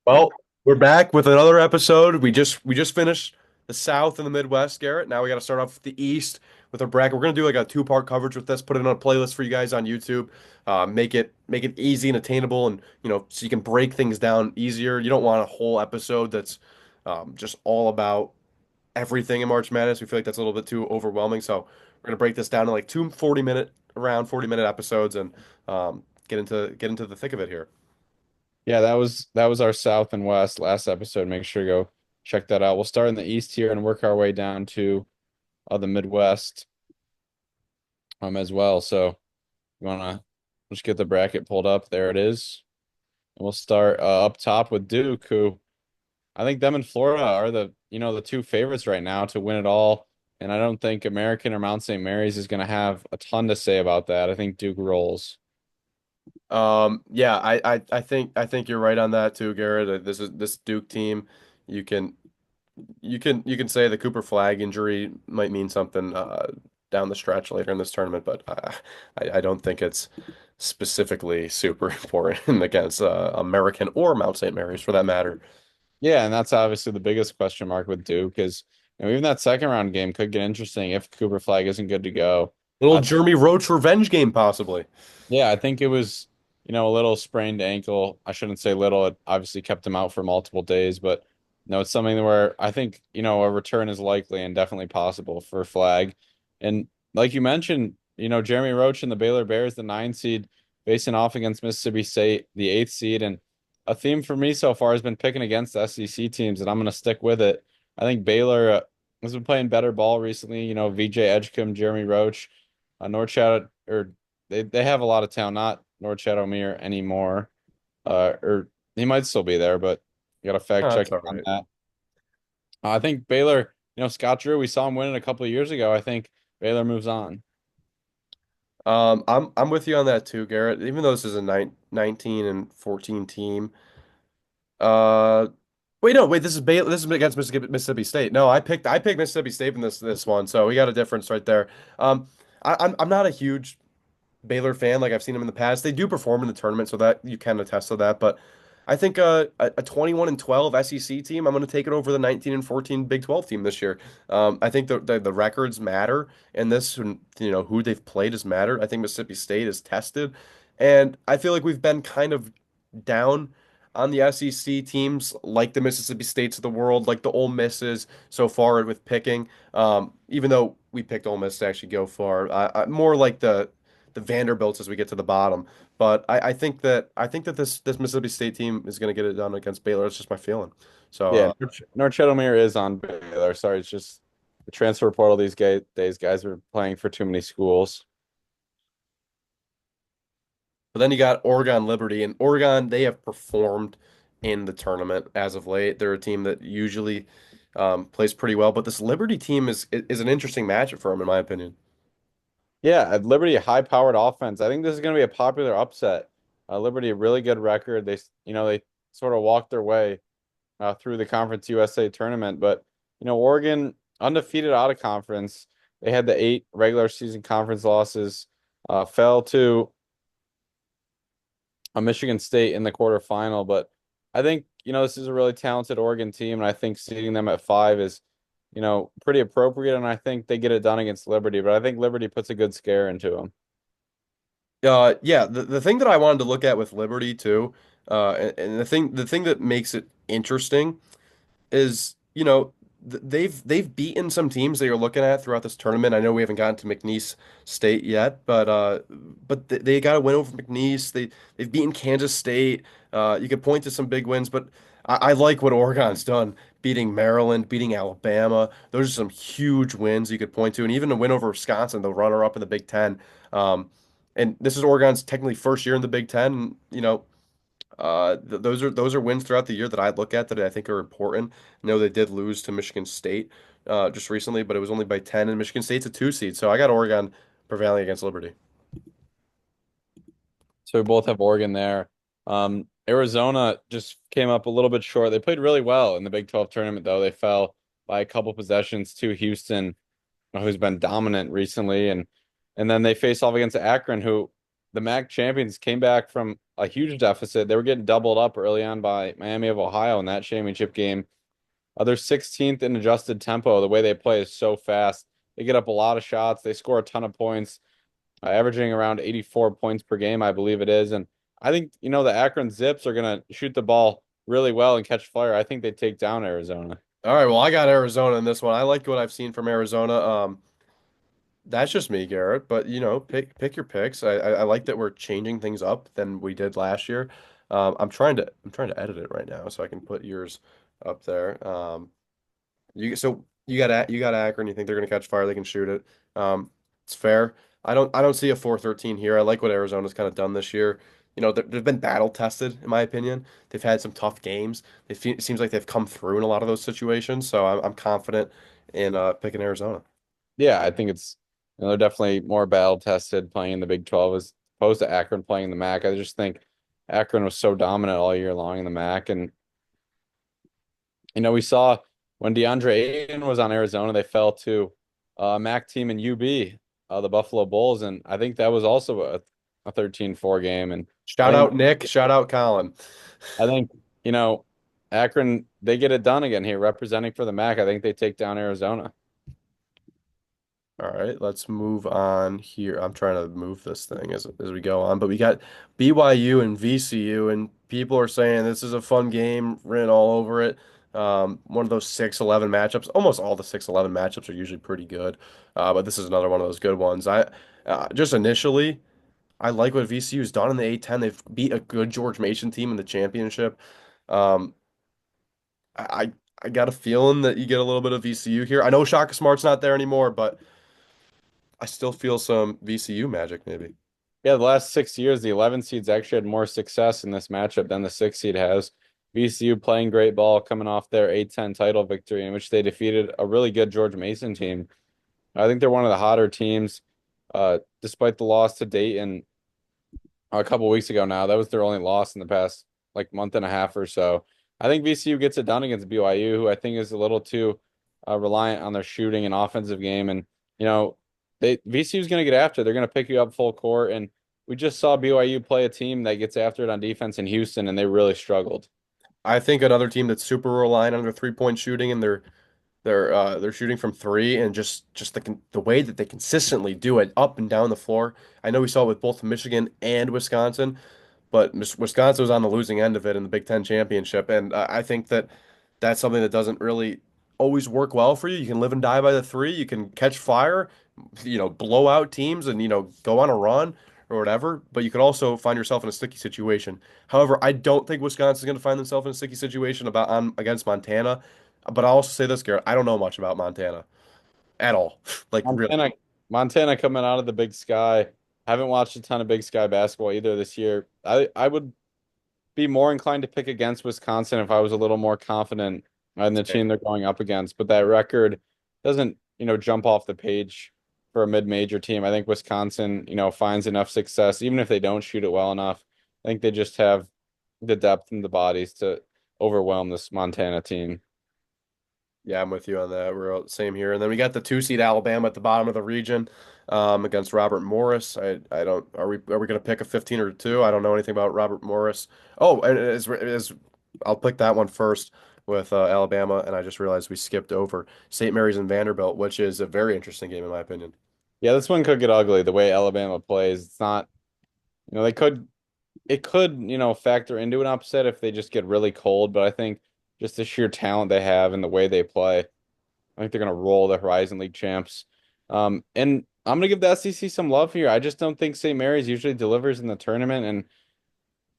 Well, we're back with another episode. We just finished the South and the Midwest, Garrett. Now we got to start off with the East with our bracket. We're gonna do like a two-part coverage with this. Put it on a playlist for you guys on YouTube. Make it easy and attainable, and so you can break things down easier. You don't want a whole episode that's just all about everything in March Madness. We feel like that's a little bit too overwhelming. So we're gonna break this down to like two 40-minute, around 40-minute episodes, and get into the thick of it here. Yeah, that was our South and West last episode. Make sure to go check that out. We'll start in the East here and work our way down to the Midwest as well. So you wanna just get the bracket pulled up. There it is. And we'll start up top with Duke, who I think them and Florida are the two favorites right now to win it all. And I don't think American or Mount St. Mary's is gonna have a ton to say about that. I think Duke rolls. Yeah, I think you're right on that too, Garrett. This Duke team. You can you can say the Cooper Flag injury might mean something down the stretch later in this tournament, but I don't think it's specifically super important against American or Mount St. Mary's for that matter. Yeah, and that's obviously the biggest question mark with Duke is, even that second round game could get interesting if Cooper Flag isn't good to go. Little I Jeremy Roach revenge game possibly. Yeah, I think it was, a little sprained ankle. I shouldn't say little. It obviously kept him out for multiple days, but no, it's something where I think, a return is likely and definitely possible for Flag. And like you mentioned, Jeremy Roach and the Baylor Bears, the 9 seed, facing off against Mississippi State, the 8 seed. And a theme for me so far has been picking against the SEC teams, and I'm going to stick with it. I think Baylor has been playing better ball recently. VJ Edgecombe, Jeremy Roach, North Shadow, or they have a lot of talent, not North Shadowmere anymore. Or he might still be there, but you got to fact Oh, check that's all on right. that. I think Baylor, Scott Drew, we saw him win it a couple of years ago. I think Baylor moves on. I'm with you on that too, Garrett. Even though this is a 19 and 14 team. Uh, Wait, no, wait. This is Baylor. This is against Mississippi State. No, I picked Mississippi State in this one, so we got a difference right there. I'm not a huge Baylor fan. Like I've seen them in the past. They do perform in the tournament, so that you can attest to that. But I think a 21 and 12 SEC team, I'm going to take it over the 19 and 14 Big 12 team this year. I think the records matter, and this, who they've played has mattered. I think Mississippi State is tested, and I feel like we've been kind of down on the SEC teams like the Mississippi States of the world, like the Ole Misses so far with picking. Even though we picked Ole Miss to actually go far, more like the Vanderbilts as we get to the bottom. But I think that this Mississippi State team is going to get it done against Baylor. It's just my feeling. So, Yeah, North Shadowmere is on Baylor. Sorry, it's just the transfer portal these days. Guys are playing for too many schools. but then you got Oregon Liberty, and Oregon they have performed in the tournament as of late. They're a team that usually plays pretty well, but this Liberty team is an interesting matchup for them, in my opinion. Yeah, at Liberty, a high-powered offense. I think this is going to be a popular upset. Liberty, a really good record. They sort of walked their way through the Conference USA tournament, but Oregon undefeated out of conference. They had the 8 regular season conference losses, fell to a Michigan State in the quarterfinal. But I think this is a really talented Oregon team, and I think seeding them at 5 is pretty appropriate, and I think they get it done against Liberty. But I think Liberty puts a good scare into them. Yeah, the thing that I wanted to look at with Liberty too, and the thing that makes it interesting is, they've beaten some teams that you're looking at throughout this tournament. I know we haven't gotten to McNeese State yet, but they got a win over McNeese. They've beaten Kansas State. You could point to some big wins, but I like what Oregon's done, beating Maryland, beating Alabama. Those are some huge wins you could point to, and even a win over Wisconsin, the runner-up in the Big Ten. And this is Oregon's technically first year in the Big Ten. And, those are wins throughout the year that I look at that I think are important. I know they did lose to Michigan State just recently, but it was only by 10, and Michigan State's a 2 seed. So I got Oregon prevailing against Liberty. So we both have Oregon there. Arizona just came up a little bit short. They played really well in the Big 12 tournament, though. They fell by a couple possessions to Houston, who's been dominant recently, and then they face off against Akron, who the MAC champions came back from a huge deficit. They were getting doubled up early on by Miami of Ohio in that championship game. They're 16th in adjusted tempo. The way they play is so fast. They get up a lot of shots. They score a ton of points, averaging around 84 points per game, I believe it is. And I think, the Akron Zips are going to shoot the ball really well and catch fire. I think they take down Arizona. All right, well, I got Arizona in this one. I like what I've seen from Arizona. That's just me, Garrett. But pick your picks. I like that we're changing things up than we did last year. I'm trying to edit it right now so I can put yours up there. You got Akron. You think they're gonna catch fire? They can shoot it. It's fair. I don't see a 4-13 here. I like what Arizona's kind of done this year. They've been battle tested, in my opinion. They've had some tough games. It seems like they've come through in a lot of those situations. So I'm confident in picking Arizona. Yeah, I think they're definitely more battle tested playing in the Big 12 as opposed to Akron playing in the MAC. I just think Akron was so dominant all year long in the MAC. And, we saw when DeAndre Ayton was on Arizona, they fell to a MAC team in UB, the Buffalo Bulls. And I think that was also a 13-4 game. And I Shout think out Nick. Shout out Colin. I think, you know, Akron, they get it done again here, representing for the MAC. I think they take down Arizona. All right, let's move on here. I'm trying to move this thing as we go on, but we got BYU and VCU, and people are saying this is a fun game, written all over it. One of those 6-11 matchups. Almost all the 6-11 matchups are usually pretty good, but this is another one of those good ones. Just initially, I like what VCU's done in the A10. They've beat a good George Mason team in the championship. Um, I I got a feeling that you get a little bit of VCU here. I know Shaka Smart's not there anymore, but I still feel some VCU magic, maybe. Yeah, the last 6 years, the 11 seeds actually had more success in this matchup than the six seed has. VCU playing great ball, coming off their A10 title victory, in which they defeated a really good George Mason team. I think they're one of the hotter teams, despite the loss to Dayton a couple weeks ago now. That was their only loss in the past like month and a half or so. I think VCU gets it done against BYU, who I think is a little too reliant on their shooting and offensive game. And you know, VCU is going to get after it. They're going to pick you up full court. And we just saw BYU play a team that gets after it on defense in Houston, and they really struggled. I think another team that's super reliant on their 3-point shooting and they're shooting from three and just the way that they consistently do it up and down the floor. I know we saw it with both Michigan and Wisconsin. But Wisconsin was on the losing end of it in the Big Ten championship, and I think that that's something that doesn't really always work well for you. You can live and die by the three. You can catch fire, blow out teams, and go on a run or whatever. But you could also find yourself in a sticky situation. However, I don't think Wisconsin's going to find themselves in a sticky situation against Montana. But I'll also say this, Garrett, I don't know much about Montana at all. Like really. Montana, Montana coming out of the Big Sky. Haven't watched a ton of Big Sky basketball either this year. I would be more inclined to pick against Wisconsin if I was a little more confident in the team they're going up against. But that record doesn't, jump off the page for a mid-major team. I think Wisconsin, finds enough success, even if they don't shoot it well enough. I think they just have the depth and the bodies to overwhelm this Montana team. Yeah, I'm with you on that. We're all same here. And then we got the 2 seed Alabama at the bottom of the region, against Robert Morris. I don't are we gonna pick a 15 or two? I don't know anything about Robert Morris. Oh, and I'll pick that one first with Alabama, and I just realized we skipped over St. Mary's and Vanderbilt, which is a very interesting game in my opinion. Yeah, this one could get ugly the way Alabama plays. It's not, they could it could, factor into an upset if they just get really cold, but I think just the sheer talent they have and the way they play, I think they're going to roll the Horizon League champs. And I'm going to give the SEC some love here. I just don't think St. Mary's usually delivers in the tournament. And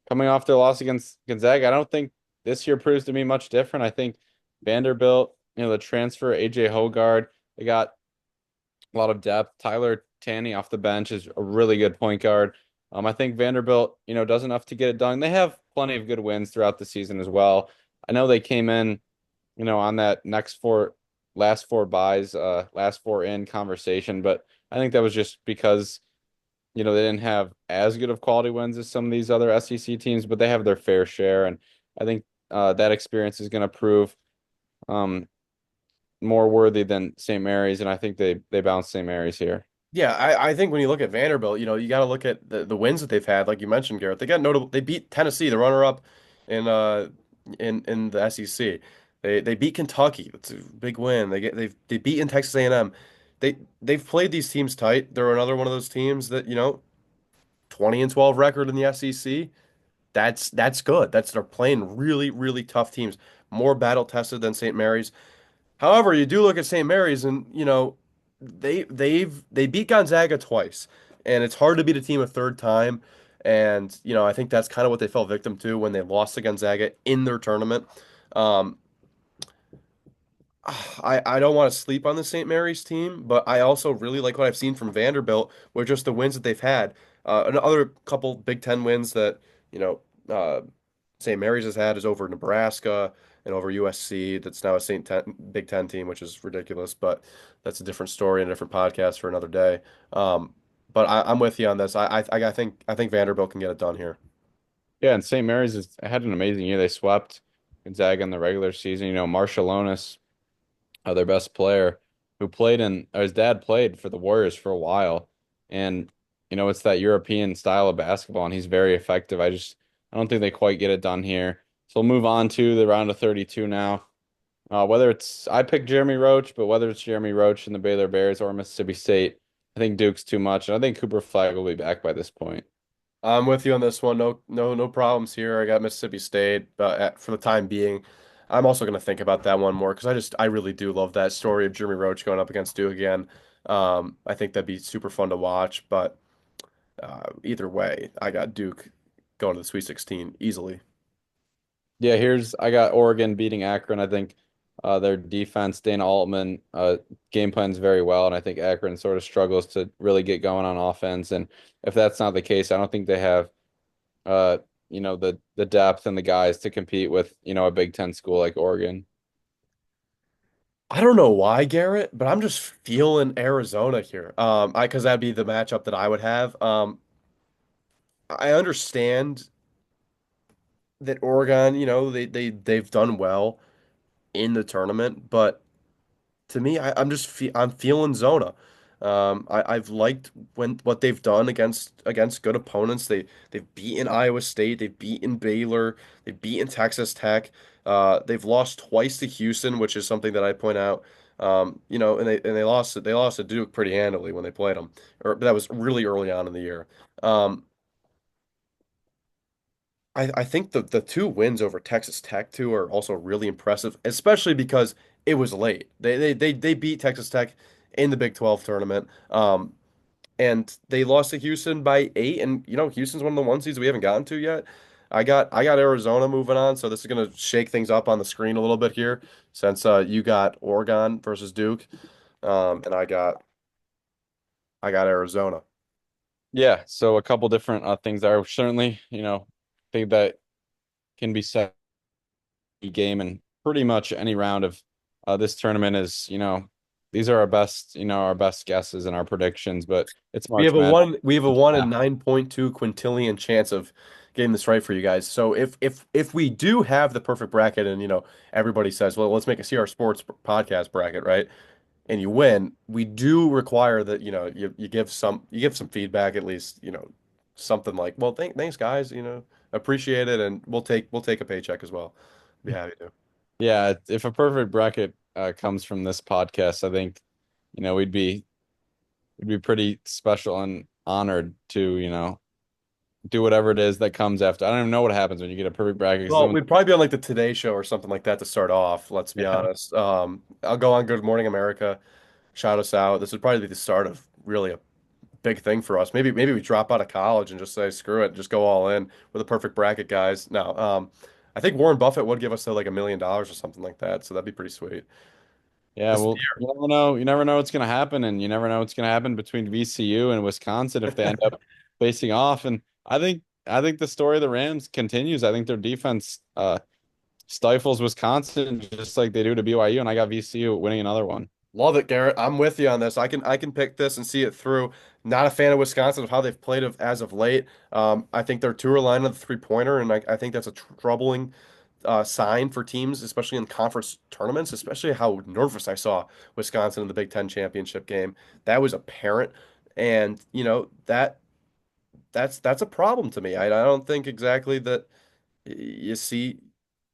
coming off their loss against Gonzaga, I don't think this year proves to be much different. I think Vanderbilt, the transfer, AJ Hogard, they got a lot of depth. Tyler Tanney off the bench is a really good point guard. I think Vanderbilt, does enough to get it done. They have plenty of good wins throughout the season as well. I know they came in, on that last four buys, last four in conversation, but I think that was just because, they didn't have as good of quality wins as some of these other SEC teams, but they have their fair share. And I think that experience is going to prove um, more worthy than St. Mary's, and I think they bounce St. Mary's here. Yeah, I think when you look at Vanderbilt, you got to look at the wins that they've had, like you mentioned, Garrett. They got notable. They beat Tennessee, the runner-up in the SEC. They beat Kentucky. That's a big win. They beaten Texas A&M. They've played these teams tight. They're another one of those teams that 20-12 record in the SEC. That's good. They're playing really really tough teams, more battle tested than St. Mary's. However, you do look at St. Mary's and they beat Gonzaga twice, and it's hard to beat a team a third time. And I think that's kind of what they fell victim to when they lost to Gonzaga in their tournament. Um, I don't want to sleep on the St. Mary's team, but I also really like what I've seen from Vanderbilt with just the wins that they've had. Another couple Big Ten wins that you know St. Mary's has had is over Nebraska and over USC. That's now a Big Ten team, which is ridiculous, but that's a different story and a different podcast for another day. But I'm with you on this. I think Vanderbilt can get it done here. Yeah, and St. Mary's has had an amazing year. They swept Gonzaga in the regular season. Marshallonis, their best player, who played his dad played for the Warriors for a while, and it's that European style of basketball, and he's very effective. I don't think they quite get it done here. So we'll move on to the round of 32 now. Whether it's I picked Jeremy Roach, but whether it's Jeremy Roach and the Baylor Bears or Mississippi State, I think Duke's too much, and I think Cooper Flag will be back by this point. I'm with you on this one. No problems here. I got Mississippi State, but for the time being, I'm also going to think about that one more because I really do love that story of Jeremy Roach going up against Duke again. I think that'd be super fun to watch, but either way, I got Duke going to the Sweet 16 easily. Yeah, I got Oregon beating Akron. I think their defense, Dana Altman, game plans very well, and I think Akron sort of struggles to really get going on offense. And if that's not the case, I don't think they have the depth and the guys to compete with a Big Ten school like Oregon. I don't know why, Garrett, but I'm just feeling Arizona here. Because that'd be the matchup that I would have. I understand that Oregon, they've done well in the tournament, but to me, I'm feeling Zona. I've liked what they've done against good opponents. They've beaten Iowa State, they've beaten Baylor, they've beaten Texas Tech. They've lost twice to Houston, which is something that I point out. And they lost to Duke pretty handily when they played them, or that was really early on in the year. Um, I think the two wins over Texas Tech too are also really impressive, especially because it was late. They beat Texas Tech in the Big 12 tournament. And they lost to Houston by 8, and Houston's one of the one seeds we haven't gotten to yet. I got Arizona moving on, so this is gonna shake things up on the screen a little bit here since you got Oregon versus Duke, and I got Arizona. Yeah, so a couple different things there. Certainly, think that can be said game and pretty much any round of this tournament is, these are our best guesses and our predictions, but it's We March have a Madness. one we have a 1 in 9.2 quintillion chance of getting this right for you guys. So if we do have the perfect bracket and everybody says, well, let's make a CR Sports podcast bracket, right? And you win, we do require that you give some feedback at least, something like, well, thanks guys, appreciate it, and we'll take a paycheck as well. Be happy to. Yeah, if a perfect bracket comes from this podcast, I think, we'd be pretty special and honored to, do whatever it is that comes after. I don't even know what happens when you get a perfect bracket. 'Cause Well, then we'd probably be on like the Today Show or something like that to start off. Let's be yeah. honest. I'll go on Good Morning America, shout us out. This would probably be the start of really a big thing for us. Maybe we drop out of college and just say screw it, just go all in with a perfect bracket, guys. No, I think Warren Buffett would give us like $1 million or something like that, so that'd be pretty sweet. Yeah, This is well, you never know. You never know what's going to happen, and you never know what's going to happen between VCU and Wisconsin if they end up facing off. And I think the story of the Rams continues. I think their defense stifles Wisconsin just like they do to BYU, and I got VCU winning another one. Love it, Garrett. I'm with you on this. I can pick this and see it through. Not a fan of Wisconsin of how they've played as of late. I think they're too reliant on the three-pointer, and I think that's a troubling sign for teams, especially in conference tournaments, especially how nervous I saw Wisconsin in the Big Ten championship game. That was apparent. And that's a problem to me. I don't think exactly that you see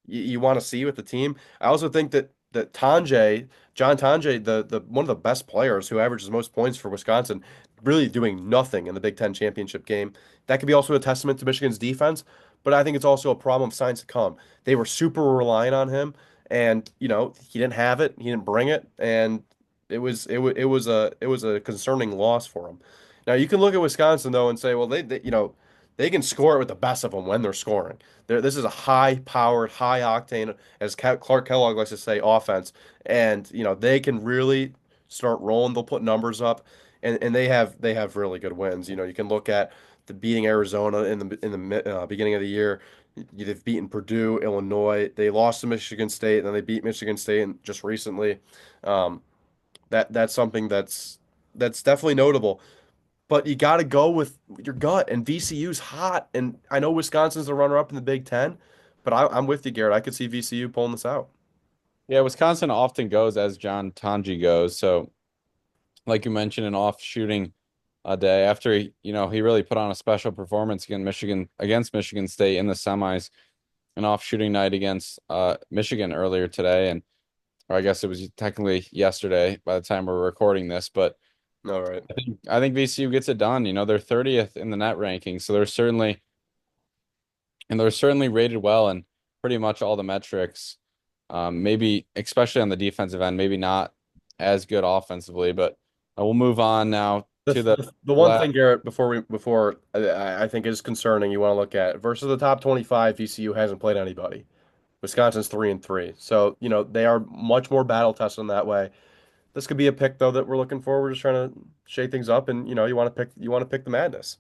you want to see with the team. I also think that John Tanjay, the one of the best players who averages most points for Wisconsin, really doing nothing in the Big Ten championship game. That could be also a testament to Michigan's defense, but I think it's also a problem of signs to come. They were super reliant on him, and he didn't have it, he didn't bring it, and it was a concerning loss for him. Now you can look at Wisconsin though and say, well, they can score it with the best of them when they're scoring. This is a high-powered, high-octane, as Clark Kellogg likes to say, offense, and they can really start rolling. They'll put numbers up, and they have really good wins. You can look at the beating Arizona in the beginning of the year. They've beaten Purdue, Illinois. They lost to Michigan State, and then they beat Michigan State just recently. Um, that's something that's definitely notable. But you got to go with your gut, and VCU's hot. And I know Wisconsin's the runner-up in the Big Ten, but I'm with you, Garrett. I could see VCU pulling this out. Yeah, Wisconsin often goes as John Tanji goes. So, like you mentioned, an off shooting day after he really put on a special performance against Michigan State in the semis, an off shooting night against Michigan earlier today, and or I guess it was technically yesterday by the time we're recording this, but All right. I think VCU gets it done. They're 30th in the net ranking, so they're certainly rated well in pretty much all the metrics. Maybe especially on the defensive end, maybe not as good offensively, but we'll move on now The, to the the, the one last. thing, Garrett, before I think is concerning, you want to look at versus the top 25, VCU hasn't played anybody. Wisconsin's 3-3, so they are much more battle tested in that way. This could be a pick though that we're looking for. We're just trying to shake things up, and you want to pick the madness.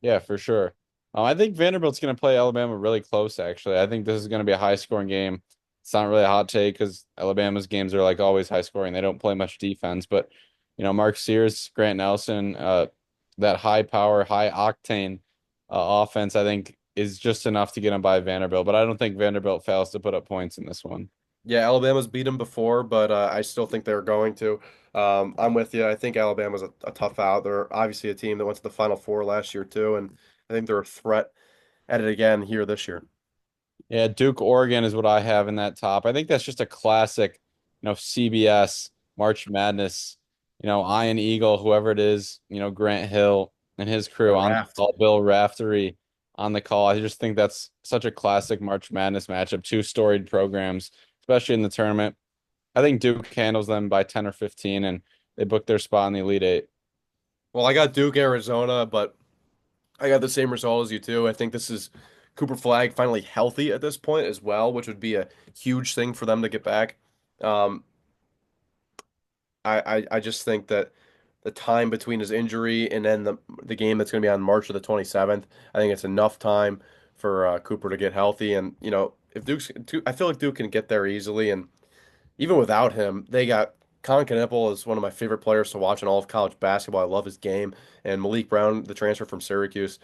Yeah, for sure. I think Vanderbilt's going to play Alabama really close, actually. I think this is going to be a high scoring game. It's not really a hot take because Alabama's games are like always high scoring. They don't play much defense, but Mark Sears, Grant Nelson, that high power, high octane offense, I think is just enough to get them by Vanderbilt. But I don't think Vanderbilt fails to put up points in this one. Yeah, Alabama's beat them before, but I still think they're going to. I'm with you. I think Alabama's a tough out. They're obviously a team that went to the Final Four last year too, and I think they're a threat at it again here this year. Yeah, Duke, Oregon is what I have in that top. I think that's just a classic, CBS March Madness, Iron Eagle, whoever it is, Grant Hill and his The crew on the raft. call, Bill Raftery on the call. I just think that's such a classic March Madness matchup, two storied programs, especially in the tournament. I think Duke handles them by 10 or 15 and they book their spot in the Elite Eight. Well, I got Duke, Arizona, but I got the same result as you too. I think this is Cooper Flag finally healthy at this point as well, which would be a huge thing for them to get back. Um, I just think that the time between his injury and then the game that's going to be on March of the 27th, I think it's enough time for Cooper to get healthy. And if I feel like Duke can get there easily. And even without him, they got Colin Knippel is one of my favorite players to watch in all of college basketball. I love his game. And Malik Brown, the transfer from Syracuse.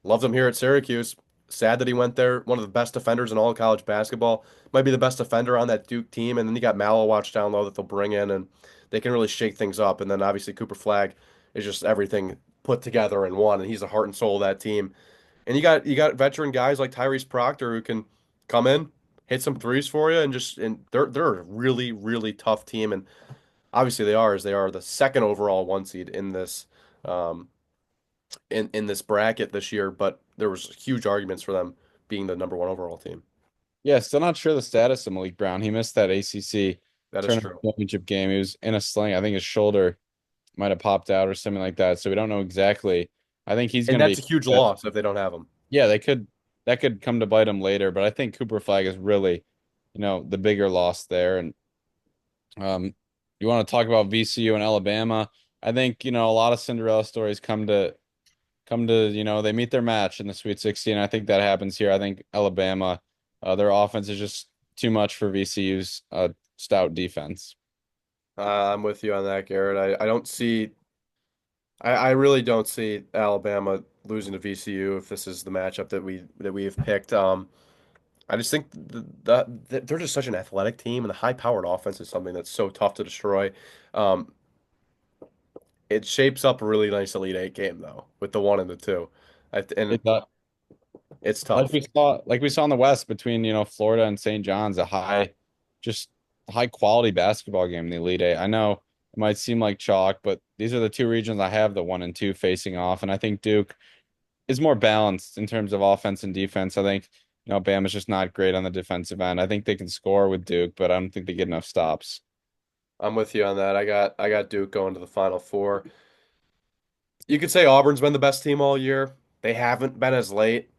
Loved him here at Syracuse. Sad that he went there. One of the best defenders in all of college basketball. Might be the best defender on that Duke team. And then you got Malowatch down low that they'll bring in, and they can really shake things up. And then obviously Cooper Flag is just everything put together in one, and he's the heart and soul of that team. And you got veteran guys like Tyrese Proctor who can come in, hit some threes for you, and they're a really really tough team. And obviously they are the second overall one seed in this. Um, in this bracket this year, but there was huge arguments for them being the number one overall team. Yeah, still not sure the status of Malik Brown. He missed that ACC That is tournament true. championship game. He was in a sling. I think his shoulder might have popped out or something like that. So we don't know exactly. I think he's And going to that's be. a huge loss if they don't have him. Yeah, that could come to bite him later. But I think Cooper Flag is really, the bigger loss there. And um, you want to talk about VCU and Alabama? I think a lot of Cinderella stories come to they meet their match in the Sweet 16. I think that happens here. I think Alabama, their offense is just too much for VCU's stout defense. I'm with you on that, Garrett. I don't see, I really don't see Alabama losing to VCU if this is the matchup that we have picked. I just think they're just such an athletic team, and the high-powered offense is something that's so tough to destroy. Um, it shapes up a really nice Elite Eight game though, with the one and the two. And It does. it's Like tough. we saw in the West between, Florida and St. John's, just high quality basketball game in the Elite Eight. I know it might seem like chalk, but these are the two regions I have the one and two facing off, and I think Duke is more balanced in terms of offense and defense. I think, Bama's just not great on the defensive end. I think they can score with Duke, but I don't think they get enough stops. I'm with you on that. I got Duke going to the Final Four. You could say Auburn's been the best team all year. They haven't been as late.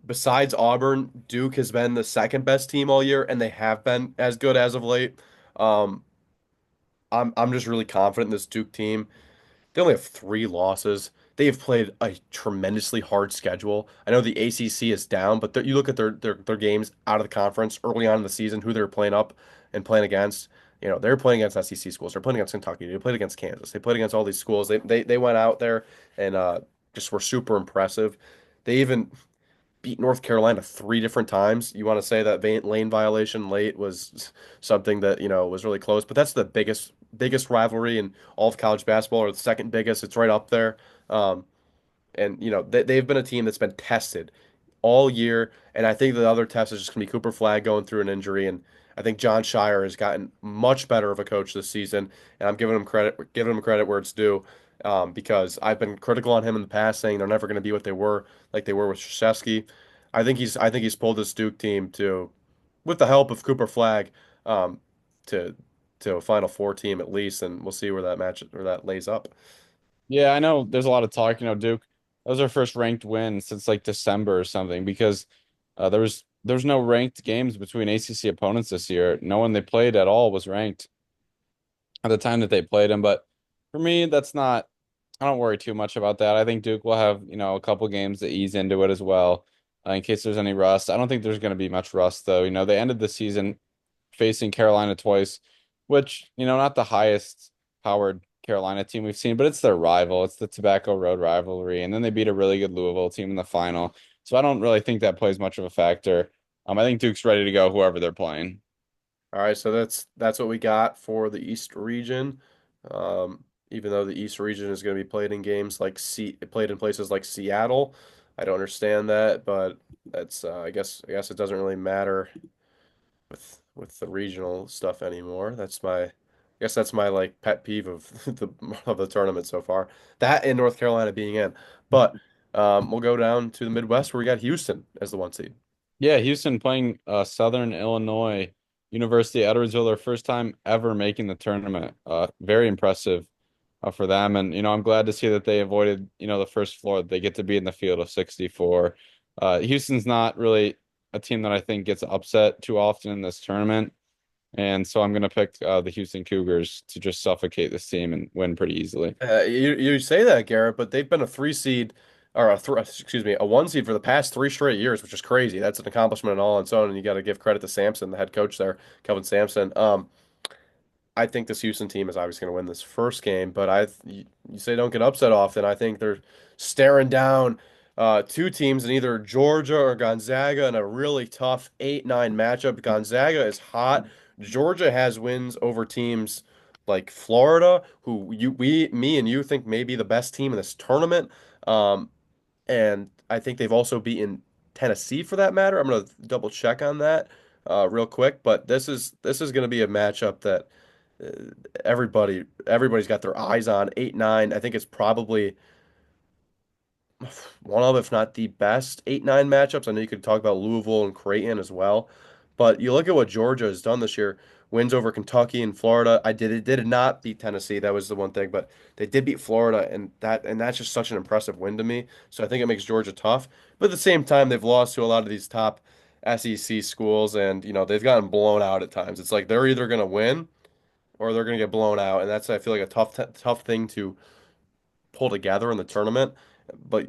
Besides Auburn, Duke has been the second best team all year, and they have been as good as of late. Um, I'm just really confident in this Duke team. They only have three losses. They have played a tremendously hard schedule. I know the ACC is down, but you look at their games out of the conference early on in the season, who they're playing up and playing against. They're playing against SEC schools. They're playing against Kentucky. They played against Kansas. They played against all these schools. They went out there and just were super impressive. They even beat North Carolina three different times. You want to say that lane violation late was something that, was really close, but that's the biggest rivalry in all of college basketball, or the second biggest. It's right up there. Um, and they've been a team that's been tested all year, and I think the other test is just gonna be Cooper Flag going through an injury, and I think John Shire has gotten much better of a coach this season, and I'm giving him credit where it's due, because I've been critical on him in the past, saying they're never going to be what they were, like they were with Krzyzewski. I think he's pulled this Duke team to, with the help of Cooper Flag, um, to a Final Four team at least, and we'll see where that lays up. Yeah, I know there's a lot of talk, Duke. That was our first ranked win since like December or something because there was no ranked games between ACC opponents this year. No one they played at all was ranked at the time that they played him. But for me, I don't worry too much about that. I think Duke will have, a couple games to ease into it as well, in case there's any rust. I don't think there's going to be much rust though. They ended the season facing Carolina twice, which, not the highest powered Carolina team we've seen, but it's their rival. It's the Tobacco Road rivalry. And then they beat a really good Louisville team in the final. So I don't really think that plays much of a factor. I think Duke's ready to go, whoever they're playing. All right, so that's what we got for the East region. Even though the East region is going to be played in games like played in places like Seattle, I don't understand that, but that's I guess it doesn't really matter with the regional stuff anymore. I guess that's my like pet peeve of the tournament so far. That and North Carolina being in, but we'll go down to the Midwest where we got Houston as the one seed. Yeah, Houston playing Southern Illinois University at Edwardsville, their first time ever making the tournament. Very impressive for them. And, I'm glad to see that they avoided, the first floor. They get to be in the field of 64. Houston's not really a team that I think gets upset too often in this tournament. And so I'm going to pick the Houston Cougars to just suffocate this team and win pretty easily. You say that, Garrett, but they've been a three seed or excuse me, a one seed for the past three straight years, which is crazy. That's an accomplishment in all its own, and you got to give credit to Sampson, the head coach there, Kelvin Sampson. I think this Houston team is obviously going to win this first game, but you say don't get upset often. I think they're staring down two teams in either Georgia or Gonzaga in a really tough 8-9 matchup. Gonzaga is hot. Georgia has wins over teams like Florida, who me and you think may be the best team in this tournament. Um, and I think they've also beaten Tennessee for that matter. I'm going to double check on that real quick, but this is going to be a matchup that everybody's got their eyes on. 8-9, I think it's probably one of, if not the best 8-9 matchups. I know you could talk about Louisville and Creighton as well, but you look at what Georgia has done this year. Wins over Kentucky and Florida. Did not beat Tennessee. That was the one thing, but they did beat Florida, and that's just such an impressive win to me. So I think it makes Georgia tough. But at the same time, they've lost to a lot of these top SEC schools, and they've gotten blown out at times. It's like they're either going to win or they're going to get blown out, and that's I feel like a tough thing to pull together in the tournament. But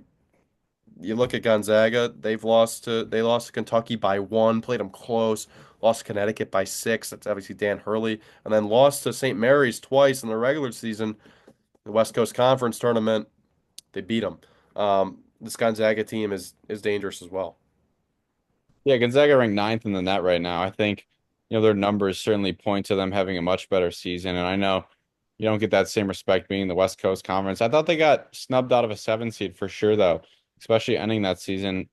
you look at Gonzaga, they lost to Kentucky by one, played them close, lost to Connecticut by six. That's obviously Dan Hurley, and then lost to St. Mary's twice in the regular season, the West Coast Conference tournament. They beat them. This Gonzaga team is dangerous as well. Yeah, Gonzaga ranked ninth in the net right now. I think, their numbers certainly point to them having a much better season. And I know you don't get that same respect being the West Coast Conference. I thought they got snubbed out of a 7 seed for sure, though, especially ending that season,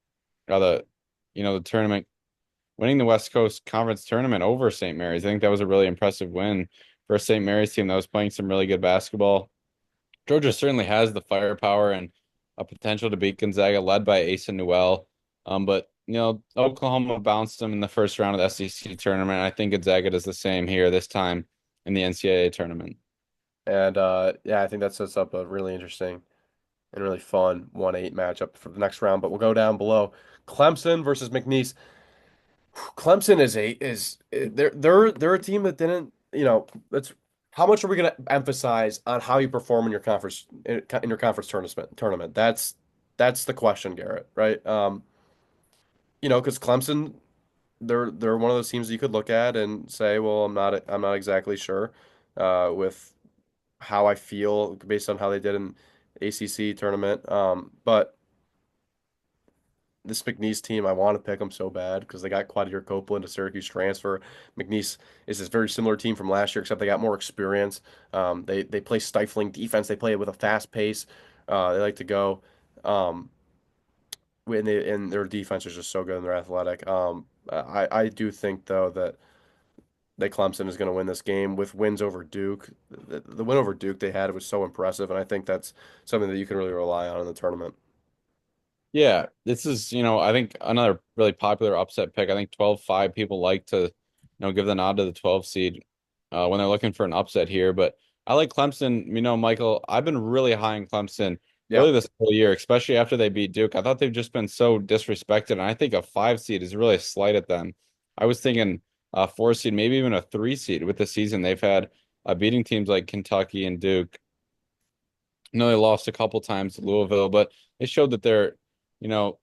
the the tournament, winning the West Coast Conference tournament over St. Mary's. I think that was a really impressive win for a St. Mary's team that was playing some really good basketball. Georgia certainly has the firepower and a potential to beat Gonzaga, led by Asa Newell. But Oklahoma bounced them in the first round of the SEC tournament. I think Gonzaga does the same here this time in the NCAA tournament. And yeah, I think that sets up a really interesting and really fun 1-8 matchup for the next round. But we'll go down below. Clemson versus McNeese. Clemson they're a team that didn't, that's how much are we going to emphasize on how you perform in your conference tournament? That's the question, Garrett, right? Because Clemson, they're one of those teams that you could look at and say, well, I'm not exactly sure with how I feel based on how they did in ACC tournament. But this McNeese team, I want to pick them so bad because they got Quadir Copeland, a Syracuse transfer. McNeese is this very similar team from last year, except they got more experience. They play stifling defense. They play with a fast pace. They like to go. Um, and their defense is just so good and they're athletic. I do think though that Clemson is going to win this game with wins over Duke. The win over Duke they had was so impressive, and I think that's something that you can really rely on in the tournament. Yeah, this is, I think another really popular upset pick. I think 12-5 people like to, give the nod to the 12 seed when they're looking for an upset here. But I like Clemson. Michael, I've been really high in Clemson Yeah. really this whole year, especially after they beat Duke. I thought they've just been so disrespected, and I think a 5 seed is really a slight at them. I was thinking a 4 seed, maybe even a 3 seed with the season they've had, beating teams like Kentucky and Duke. No, they lost a couple times to Louisville, but it showed that you know,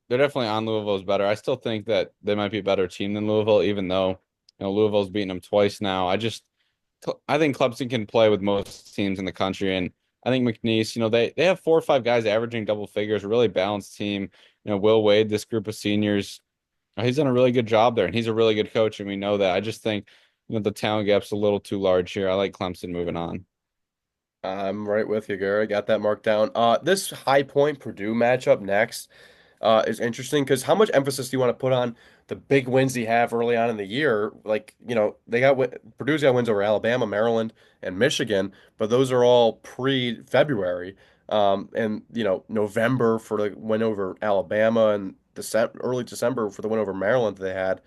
they're definitely on Louisville's better. I still think that they might be a better team than Louisville, even though, Louisville's beaten them twice now. I think Clemson can play with most teams in the country, and I think McNeese, they have 4 or 5 guys averaging double figures, a really balanced team. Will Wade, this group of seniors, he's done a really good job there, and he's a really good coach, and we know that. I just think, the talent gap's a little too large here. I like Clemson moving on. I'm right with you, Gary. Got that marked down. This High Point Purdue matchup next is interesting because how much emphasis do you want to put on the big wins you have early on in the year? Like, Purdue's got wins over Alabama, Maryland, and Michigan, but those are all pre-February. And November for the win over Alabama and early December for the win over Maryland they had.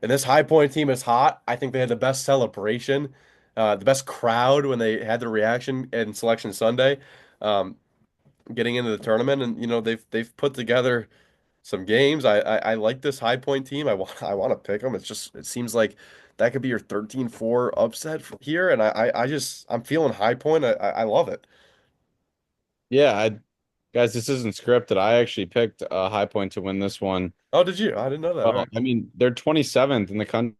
And this High Point team is hot. I think they had the best celebration, the best crowd when they had the reaction in Selection Sunday, um, getting into the tournament. And they've put together some games. I like this High Point team. I want to pick them. It seems like that could be your 13-4 upset here. And I'm feeling High Point. I love it. Yeah, guys, this isn't scripted. I actually picked High Point to win this one. Oh, did you? I didn't know that. All Well, right. I mean, they're 27th in the country.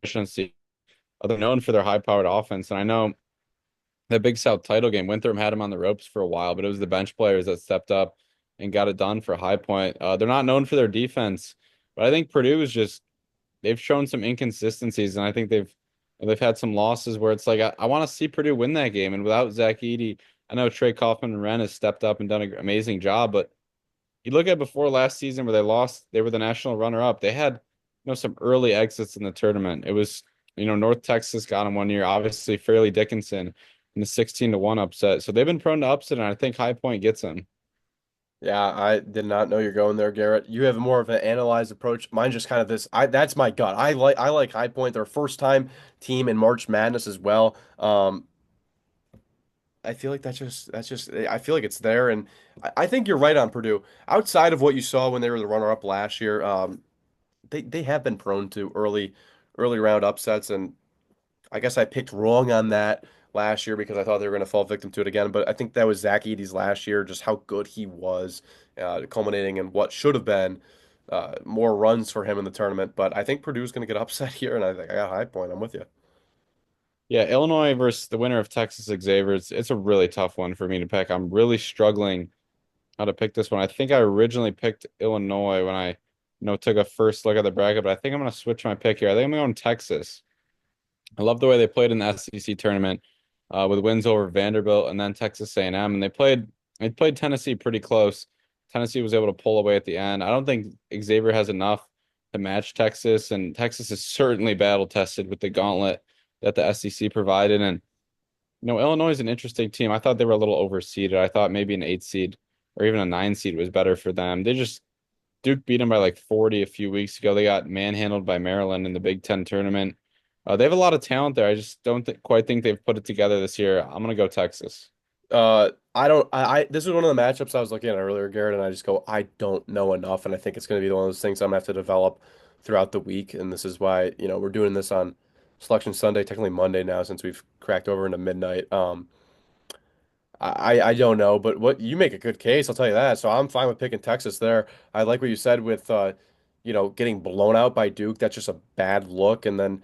They're known for their high-powered offense, and I know the Big South title game, Winthrop had him on the ropes for a while, but it was the bench players that stepped up and got it done for High Point. They're not known for their defense, but I think Purdue is just they've shown some inconsistencies, and I think they've had some losses where it's like I want to see Purdue win that game, and without Zach Edey, I know Trey Kaufman and Wren has stepped up and done an amazing job, but you look at before last season where they lost, they were the national runner-up. They had, some early exits in the tournament. It was, North Texas got them one year, obviously Fairleigh Dickinson in the 16-1 upset. So they've been prone to upset, and I think High Point gets them. Yeah, I did not know you're going there, Garrett. You have more of an analyzed approach. Mine just kind of this. That's my gut. I like High Point. Their first time team in March Madness as well. I feel like that's just I feel like it's there, and I think you're right on Purdue. Outside of what you saw when they were the runner-up last year, they have been prone to early round upsets, and I guess I picked wrong on that last year because I thought they were going to fall victim to it again. But I think that was Zach Edey's last year, just how good he was, culminating in what should have been more runs for him in the tournament. But I think Purdue's going to get upset here, and I think I got High Point. I'm with you. Yeah, Illinois versus the winner of Texas Xavier. It's a really tough one for me to pick. I'm really struggling how to pick this one. I think I originally picked Illinois when I, took a first look at the bracket, but I think I'm going to switch my pick here. I think I'm going Texas. I love the way they played in the SEC tournament. with wins over Vanderbilt and then Texas A&M, and they played Tennessee pretty close. Tennessee was able to pull away at the end. I don't think Xavier has enough to match Texas, and Texas is certainly battle tested with the gauntlet that the SEC provided. And Illinois is an interesting team. I thought they were a little overseeded. I thought maybe an 8 seed or even a 9 seed was better for them. Duke beat them by like 40 a few weeks ago. They got manhandled by Maryland in the Big Ten tournament. They have a lot of talent there. I just don't quite think they've put it together this year. I'm gonna go Texas. I don't. This was one of the matchups I was looking at earlier, Garrett, and I just go, I don't know enough, and I think it's going to be one of those things I'm gonna have to develop throughout the week, and this is why we're doing this on Selection Sunday, technically Monday now, since we've cracked over into midnight. I don't know, but what you make a good case, I'll tell you that. So I'm fine with picking Texas there. I like what you said with getting blown out by Duke. That's just a bad look, and then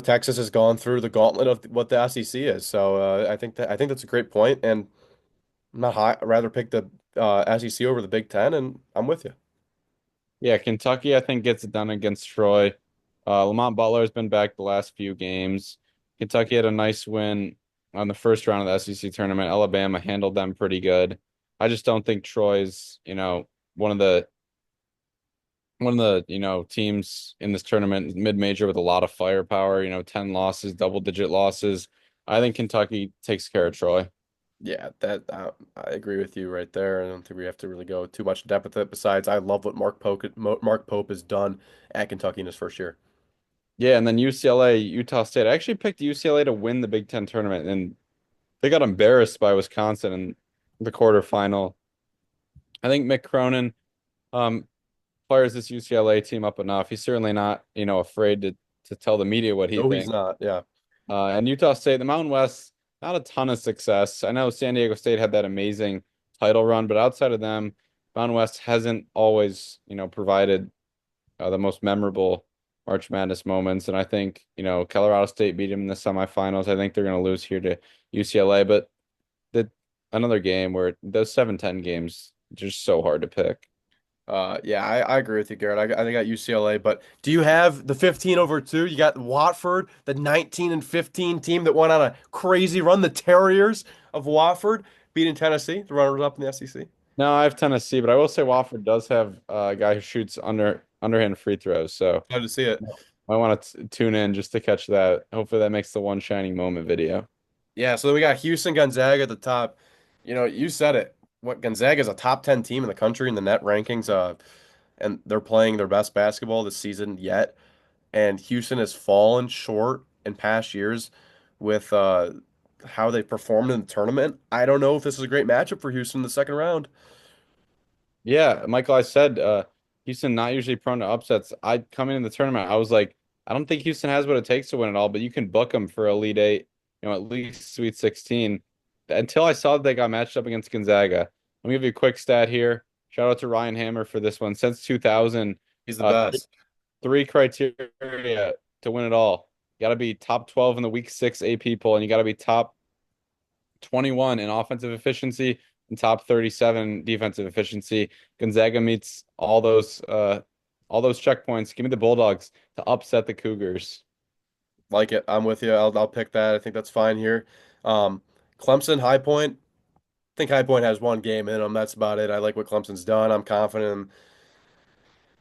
Texas has gone through the gauntlet of what the SEC is. So I think that's a great point, and I'm not high. I'd rather pick the SEC over the Big Ten, and I'm with you. Yeah, Kentucky, I think, gets it done against Troy. Lamont Butler has been back the last few games. Kentucky had a nice win on the first round of the SEC tournament. Alabama handled them pretty good. I just don't think Troy's, one of the teams in this tournament, mid-major with a lot of firepower, 10 losses, double-digit losses. I think Kentucky takes care of Troy. Yeah, that I agree with you right there. I don't think we have to really go too much depth with it. Besides, I love what Mark Pope has done at Kentucky in his first year. Yeah, and then UCLA, Utah State. I actually picked UCLA to win the Big Ten tournament, and they got embarrassed by Wisconsin in the quarterfinal. I think Mick Cronin um, fires this UCLA team up enough. He's certainly not, afraid to tell the media what he No, he's thinks. not. Yeah, And Utah State, the Mountain West, not a ton of success. I know San Diego State had that amazing title run, but outside of them, Mountain West hasn't always, provided the most memorable March Madness moments. And I think, Colorado State beat them in the semifinals. I think they're going to lose here to UCLA, but the another game where those 7-10 games just so hard to pick. yeah, I agree with you, Garrett. I think I got UCLA, but do you have the 15 over two? You got Watford, the 19 and 15 team that went on a crazy run. The Terriers of Watford beating Tennessee, the runners up in the SEC. No, I have Tennessee, but I will say Wofford does have a guy who shoots underhand free throws, so Glad to see it. I want to tune in just to catch that. Hopefully that makes the one shining moment video. Yeah, so then we got Houston Gonzaga at the top. You said it. What Gonzaga is a top 10 team in the country in the net rankings, and they're playing their best basketball this season yet. And Houston has fallen short in past years with how they performed in the tournament. I don't know if this is a great matchup for Houston in the second round. Yeah, Michael, I said Houston not usually prone to upsets. I coming in the tournament, I was like, I don't think Houston has what it takes to win it all, but you can book them for Elite Eight, at least Sweet 16. Until I saw that they got matched up against Gonzaga. Let me give you a quick stat here. Shout out to Ryan Hammer for this one. Since 2000, He's the uh, three, best. three criteria to win it all. You got to be top 12 in the Week 6 AP poll, and you got to be top 21 in offensive efficiency and top 37 defensive efficiency. Gonzaga meets all those checkpoints. Give me the Bulldogs to upset the Cougars. Like it. I'm with you. I'll pick that. I think that's fine here. Um, Clemson, High Point. I think High Point has one game in them. That's about it. I like what Clemson's done. I'm confident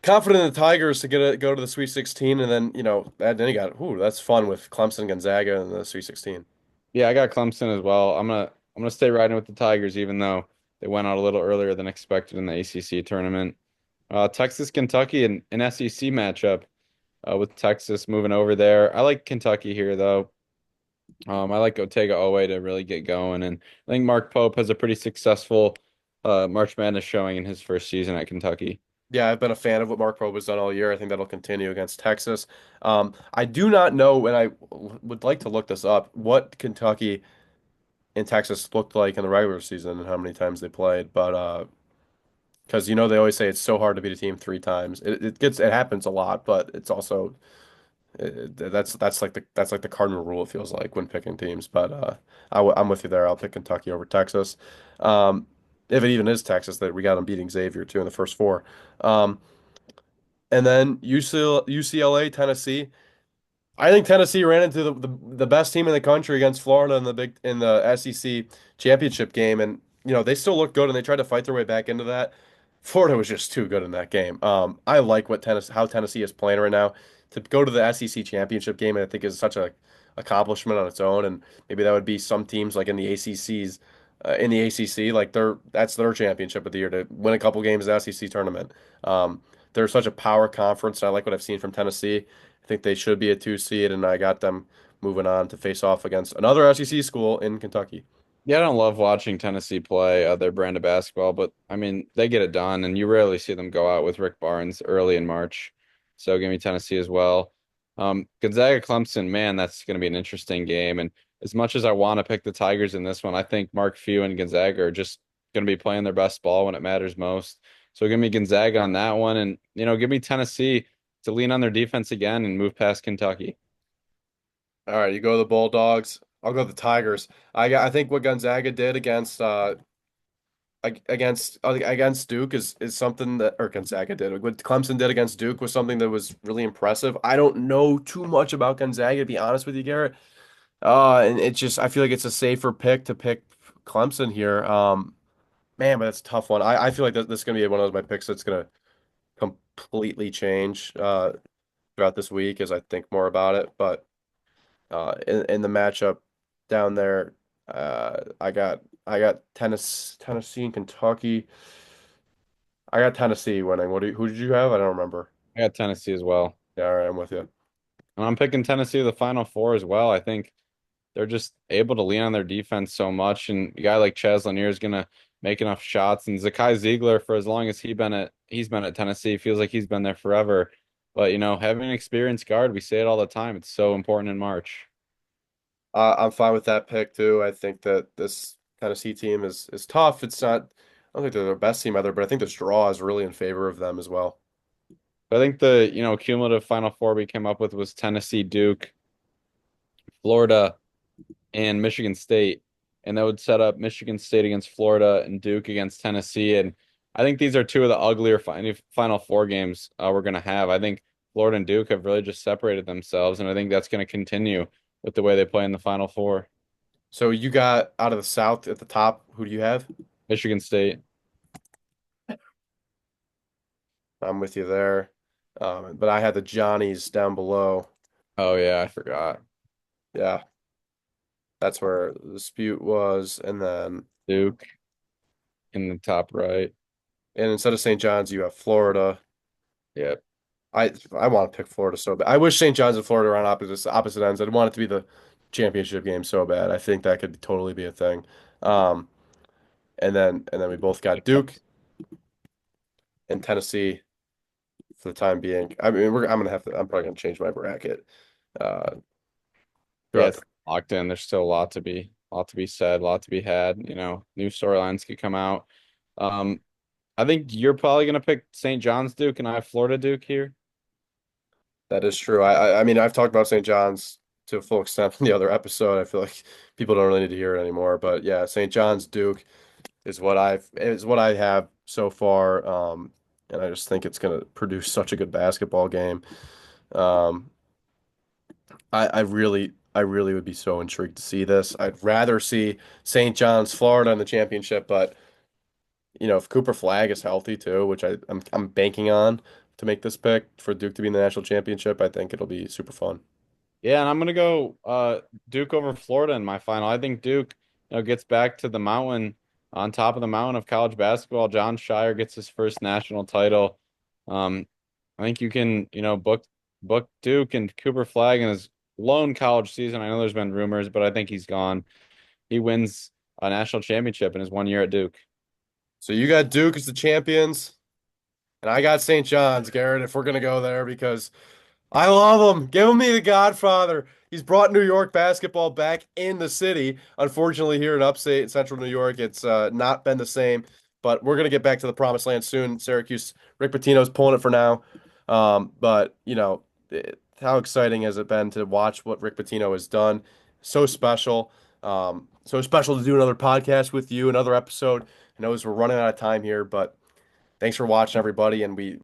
in the Tigers to go to the Sweet 16, and then you got that's fun with Clemson Gonzaga in the Sweet 16. Yeah, I got Clemson as well. I'm gonna stay riding with the Tigers, even though they went out a little earlier than expected in the ACC tournament. Texas, Kentucky, an SEC matchup with Texas moving over there. I like Kentucky here though. I like Otega Owe to really get going, and I think Mark Pope has a pretty successful March Madness showing in his first season at Kentucky. Yeah, I've been a fan of what Mark Pope has done all year. I think that'll continue against Texas. I do not know, and I would like to look this up, what Kentucky and Texas looked like in the regular season and how many times they played. But because they always say it's so hard to beat a team three times. It happens a lot, but it's also that's like the cardinal rule. It feels like when picking teams. But I'm with you there. I'll pick Kentucky over Texas. Um, if it even is Texas, that we got them beating Xavier too in the first four. And then UCLA, Tennessee. I think Tennessee ran into the best team in the country against Florida in the SEC championship game, and they still look good and they tried to fight their way back into that. Florida was just too good in that game. I like what Tennessee how Tennessee is playing right now. To go to the SEC championship game, I think is such a accomplishment on its own, and maybe that would be some teams like in the ACC's in the ACC, like that's their championship of the year to win a couple games in the SEC tournament. They're such a power conference. I like what I've seen from Tennessee. I think they should be a two seed, and I got them moving on to face off against another SEC school in Kentucky. Yeah, I don't love watching Tennessee play their brand of basketball, but I mean, they get it done, and you rarely see them go out with Rick Barnes early in March. So give me Tennessee as well. Gonzaga Clemson, man, that's going to be an interesting game. And as much as I want to pick the Tigers in this one, I think Mark Few and Gonzaga are just going to be playing their best ball when it matters most. So give me Gonzaga on that one, and give me Tennessee to lean on their defense again and move past Kentucky. All right, you go the Bulldogs. I'll go the Tigers. I think what Gonzaga did against Duke is something that or Gonzaga did. What Clemson did against Duke was something that was really impressive. I don't know too much about Gonzaga to be honest with you, Garrett. And it just I feel like it's a safer pick to pick Clemson here. Man, but that's a tough one. I feel like this is gonna be one of those my picks that's gonna completely change throughout this week as I think more about it. But in the matchup down there, I got Tennessee and Kentucky. I got Tennessee winning. Who did you have? I don't remember. I got Tennessee as well. Yeah, all right, I'm with you. And I'm picking Tennessee to the Final Four as well. I think they're just able to lean on their defense so much, and a guy like Chaz Lanier is gonna make enough shots. And Zakai Ziegler, for as long as he's been at Tennessee, feels like he's been there forever. But having an experienced guard, we say it all the time. It's so important in March. I'm fine with that pick too. I think that this Tennessee team is tough. It's not. I don't think they're the best team either, but I think this draw is really in favor of them as well. But I think the cumulative Final Four we came up with was Tennessee, Duke, Florida, and Michigan State, and that would set up Michigan State against Florida and Duke against Tennessee. And I think these are two of the uglier Final Four games we're going to have. I think Florida and Duke have really just separated themselves, and I think that's going to continue with the way they play in the Final Four. So you got out of the South at the top. Who do you have? Michigan State. I'm with you there. But I had the Johnnies down below. Oh yeah, I forgot. Yeah, that's where the dispute was. Duke in the top right. And instead of St. John's, you have Florida. Yep. I want to pick Florida so bad. I wish St. John's and Florida were on opposite ends. I'd want it to be the championship game so bad. I think that could totally be a thing. Um, and then we both got Duke and Tennessee for the time being. I mean, I'm probably gonna change my bracket uh, Yeah, throughout it's locked in. There's still a lot to be said, a lot to be had. New storylines could come out. Um, I think you're probably gonna pick St. John's Duke, and I have Florida Duke here. that is true. I mean, I've talked about St. John's to a full extent in the other episode. I feel like people don't really need to hear it anymore. But yeah, St. John's Duke is what I have so far. And I just think it's gonna produce such a good basketball game. Um, I really would be so intrigued to see this. I'd rather see St. John's, Florida in the championship, but if Cooper Flag is healthy too, which I'm banking on to make this pick for Duke to be in the national championship, I think it'll be super fun. Yeah, and I'm gonna go Duke over Florida in my final. I think Duke, gets back to the mountain on top of the mountain of college basketball. John Shire gets his first national title. Um, I think you can, book Duke and Cooper Flag in his lone college season. I know there's been rumors, but I think he's gone. He wins a national championship in his 1 year at Duke. So you got Duke as the champions, and I got St. John's, Garrett, if we're gonna go there because I love him. Give me the Godfather. He's brought New York basketball back in the city. Unfortunately, here in upstate Central New York, it's not been the same. But we're gonna get back to the promised land soon. Syracuse, Rick Pitino's pulling it for now. But how exciting has it been to watch what Rick Pitino has done? So special. So special to do another podcast with you, another episode. I know as we're running out of time here, but thanks for watching, everybody, and we